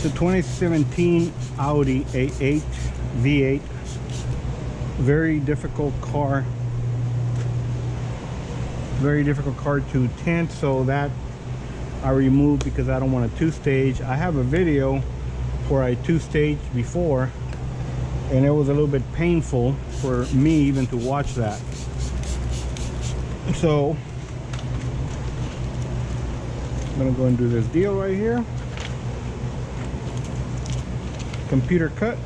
It's a 2017 Audi A8 V8. Very difficult car. Very difficult car to tint, so that I removed because I don't want a two-stage. I have a video for a two-stage before, and it was a little bit painful for me even to watch that. So I'm gonna go and do this deal right here. Computer cut.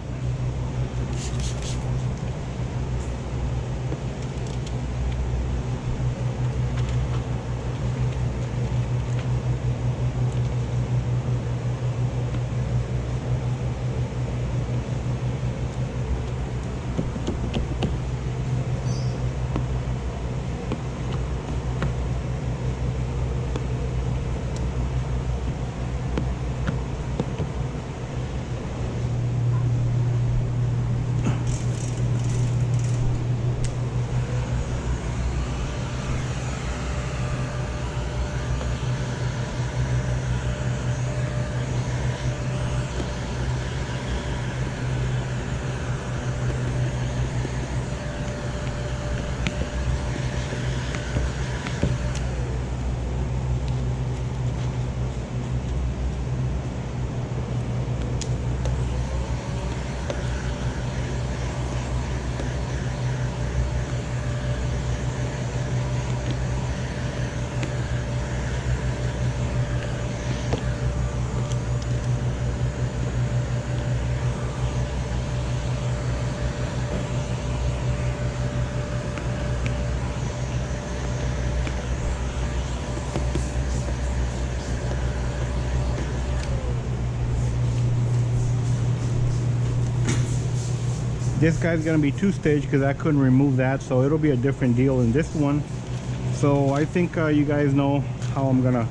This guy's gonna be two-stage because I couldn't remove that, so it'll be a different deal in this one. So I think you guys know how I'm gonna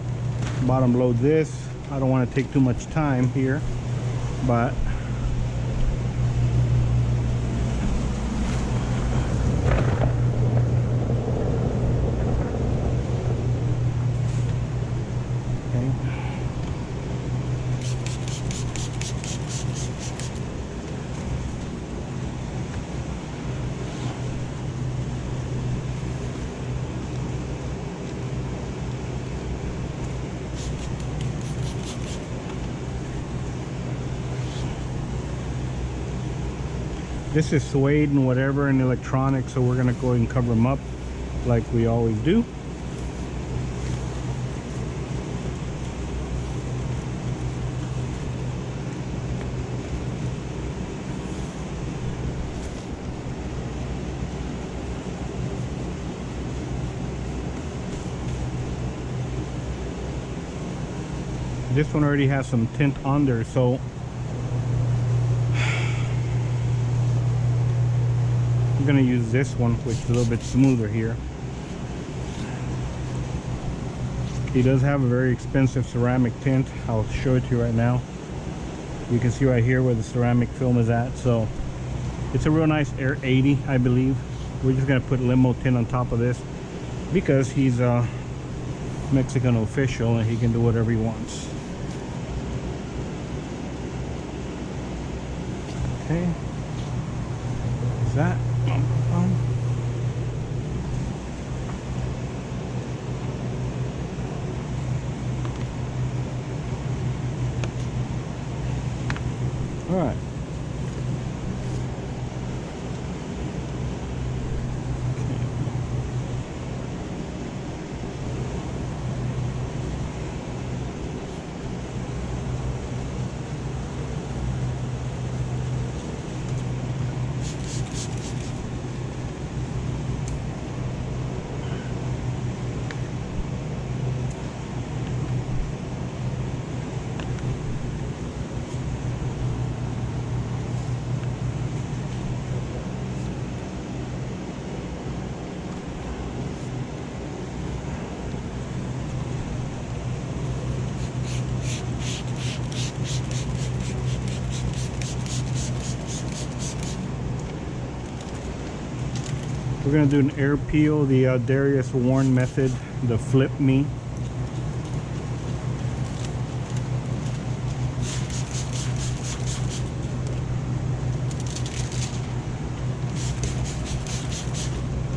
bottom load this. I don't want to take too much time here, but this is suede and whatever and electronic, so we're gonna go ahead and cover them up like we always do. This one already has some tint on there, so I'm gonna use this one, which is a little bit smoother here. He does have a very expensive ceramic tint. I'll show it to you right now. You can see right here where the ceramic film is at. So it's a real nice Air 80, I believe. We're just gonna put limo tint on top of this because he's a Mexican official and he can do whatever he wants. Okay, is that? All right. We're going to do an air peel, the Darius Warren method, the flip me.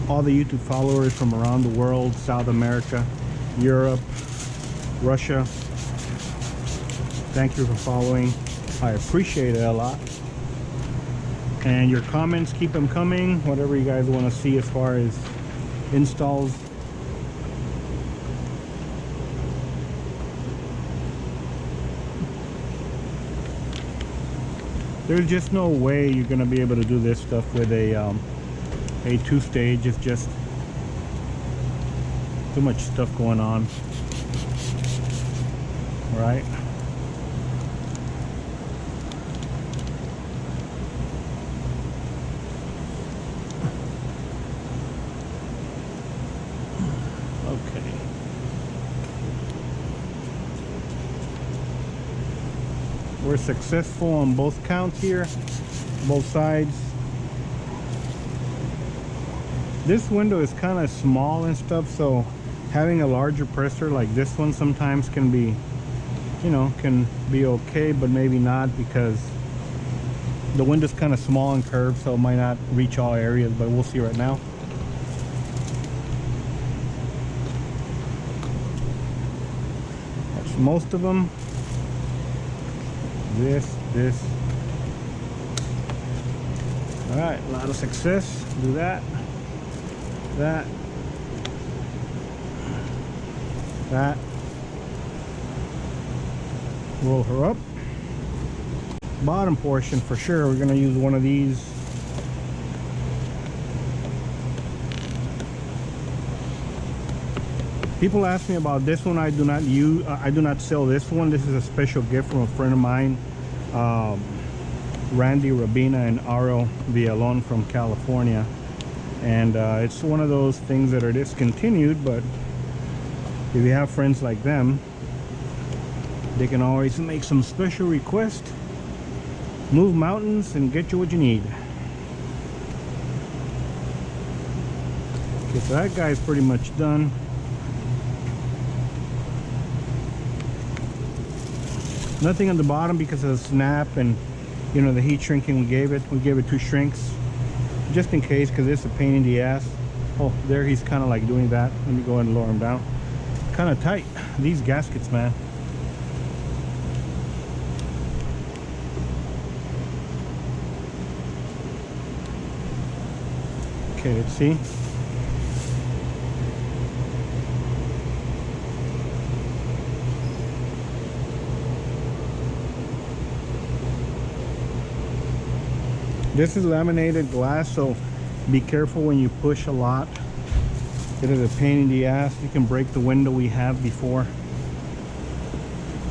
all the YouTube followers from around the world, South America, Europe, Russia. Thank you for following. I appreciate it a lot. And your comments, keep them coming. Whatever you guys want to see as far as installs. There's just no way you're gonna be able to do this stuff with a two-stage. It's just too much stuff going on. All right. Okay. We're successful on both counts here, both sides. This window is kind of small and stuff, so having a larger presser like this one sometimes can be, you know, can be okay, but maybe not, because the window's kind of small and curved, so it might not reach all areas, but we'll see right now. That's most of them. This. All right, a lot of success. Do that. That. Roll her up. Bottom portion for sure. We're gonna use one of these. People ask me about this one. I do not use. I do not sell this one. This is a special gift from a friend of mine, Randy Rabina and Aro Villalon from California, and it's one of those things that are discontinued. But if you have friends like them, they can always make some special request, move mountains, and get you what you need. Okay, so that guy's pretty much done. Nothing on the bottom because of the snap and, you know, the heat shrinking we gave it. We gave it 2 shrinks just in case, because it's a pain in the ass. Oh, there he's kind of like doing that. Let me go ahead and lower him down. Kind of tight, these gaskets, man. Okay, let's see. This is laminated glass, so be careful when you push a lot. It is a pain in the ass. You can break the window we have before.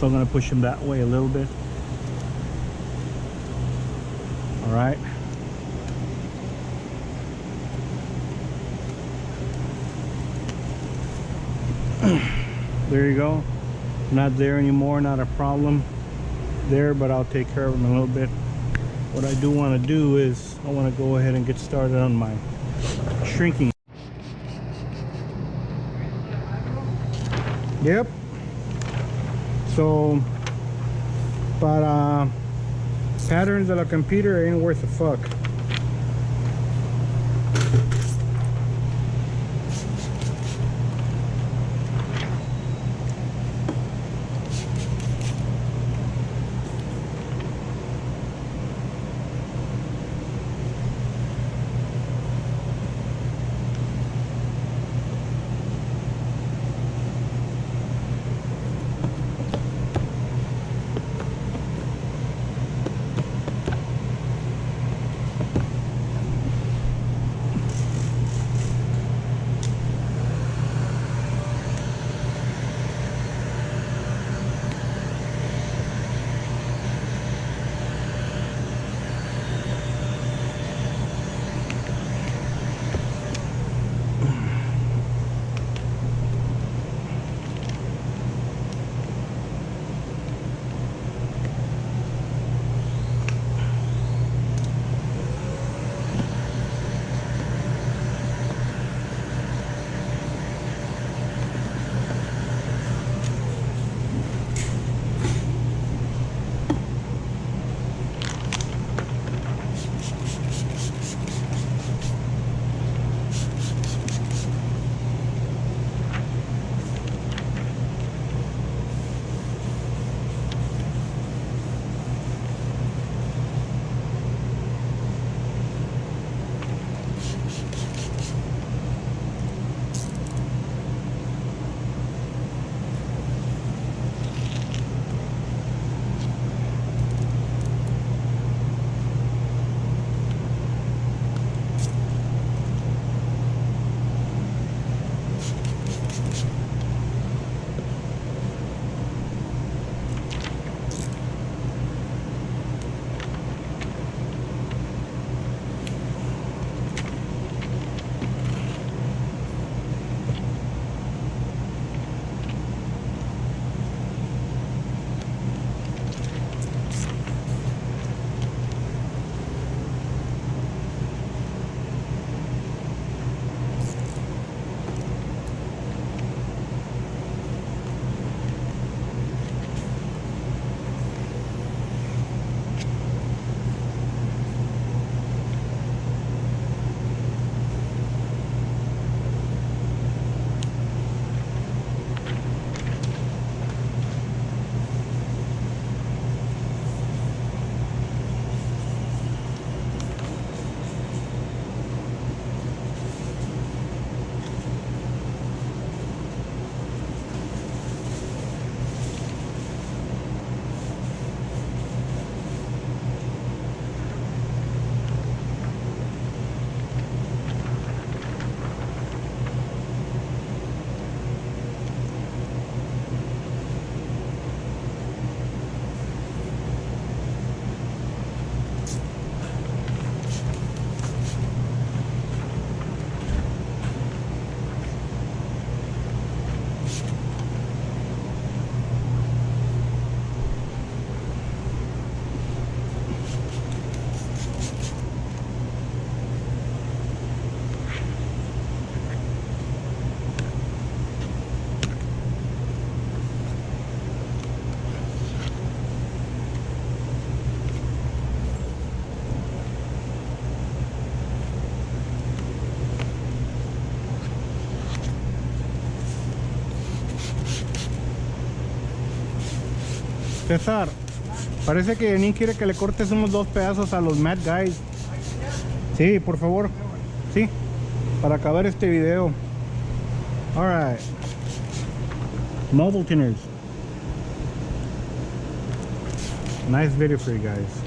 So I'm gonna push them that way a little bit. All right. There you go. Not there anymore, not a problem there, but I'll take care of them in a little bit. What I do want to do is I want to go ahead and get started on my shrinking. Yep. So para patterns de la computer ain't worth a fuck. César, parece que Yanin quiere que le cortes unos 2 pedazos a los Mad Guys. Sí, por favor. Sí, para acabar este video. Alright. Mobile tuners. Nice video for you guys.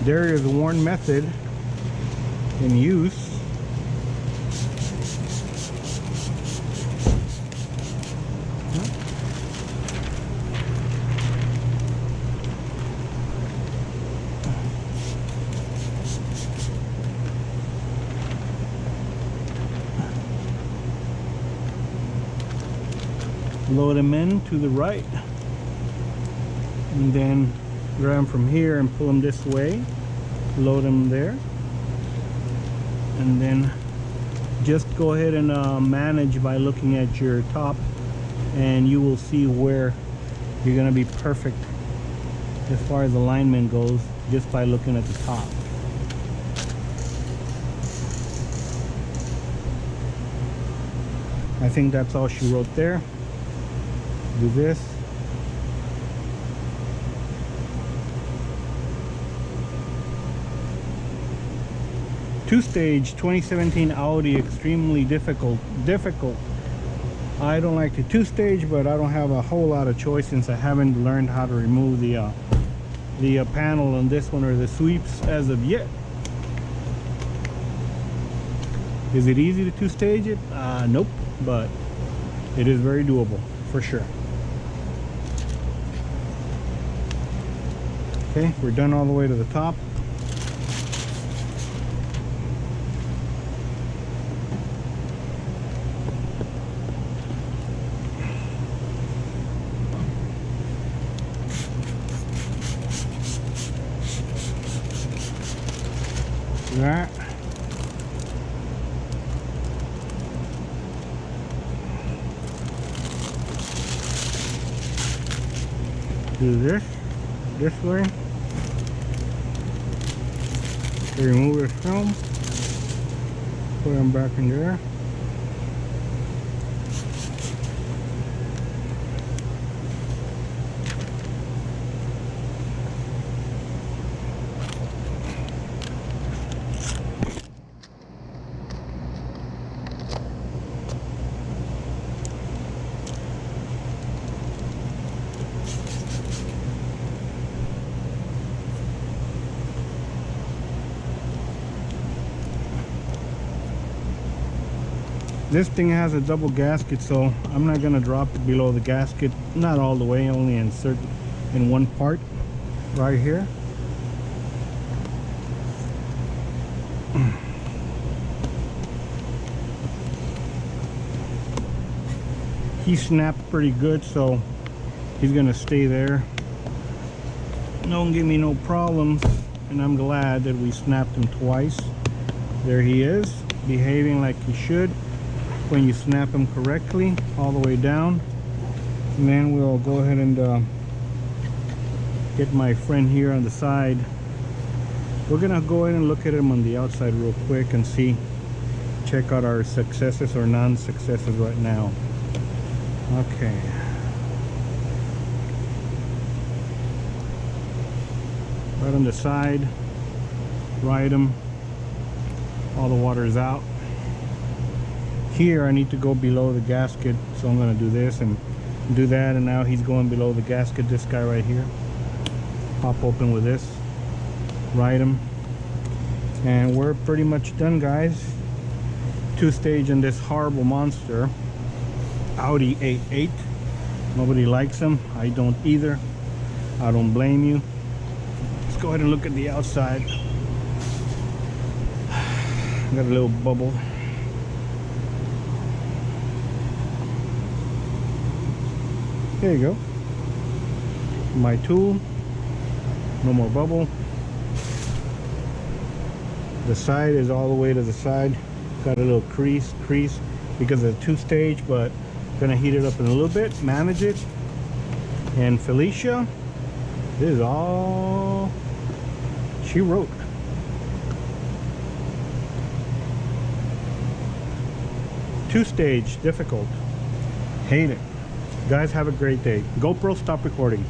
There is one method in use. Load them in to the right, and then grab them from here and pull them this way, load them there, and then just go ahead and manage by looking at your top, and you will see where you're going to be perfect as far as alignment goes just by looking at the top. I think that's all she wrote there. Do this. Two-stage 2017 Audi, extremely difficult. I don't like the two-stage, but I don't have a whole lot of choice since I haven't learned how to remove the panel on this one or the sweeps as of yet. Is it easy to two-stage it? Nope, but it is very doable for sure. Okay, we're done all the way to the top. That. Do this way. Remove the film, put them back in there. This thing has a double gasket, so I'm not gonna drop it below the gasket, not all the way, only in one part right here. He snapped pretty good, so he's gonna stay there. Don't give me no problems, and I'm glad that we snapped him twice. There he is, behaving like he should when you snap them correctly all the way down. And then we'll go ahead and get my friend here on the side. We're gonna go ahead and look at him on the outside real quick and see, check out our successes or non-successes right now. Okay, right on the side, ride him, all the water is out. Here I need to go below the gasket, so I'm going to do this and do that, and now he's going below the gasket. This guy right here, pop open with this, ride him, and we're pretty much done, guys. Two-stage in this horrible monster Audi A8. Nobody likes them, I don't either. I don't blame you. Let's go ahead and look at the outside. Got a little bubble. There you go. My tool, no more bubble. The side is all the way to the side. Got a little crease because of the two-stage, but gonna heat it up in a little bit, manage it. And Felicia, this is all she wrote. Two-stage, difficult. Hate it. Guys, have a great day. GoPro, stop recording.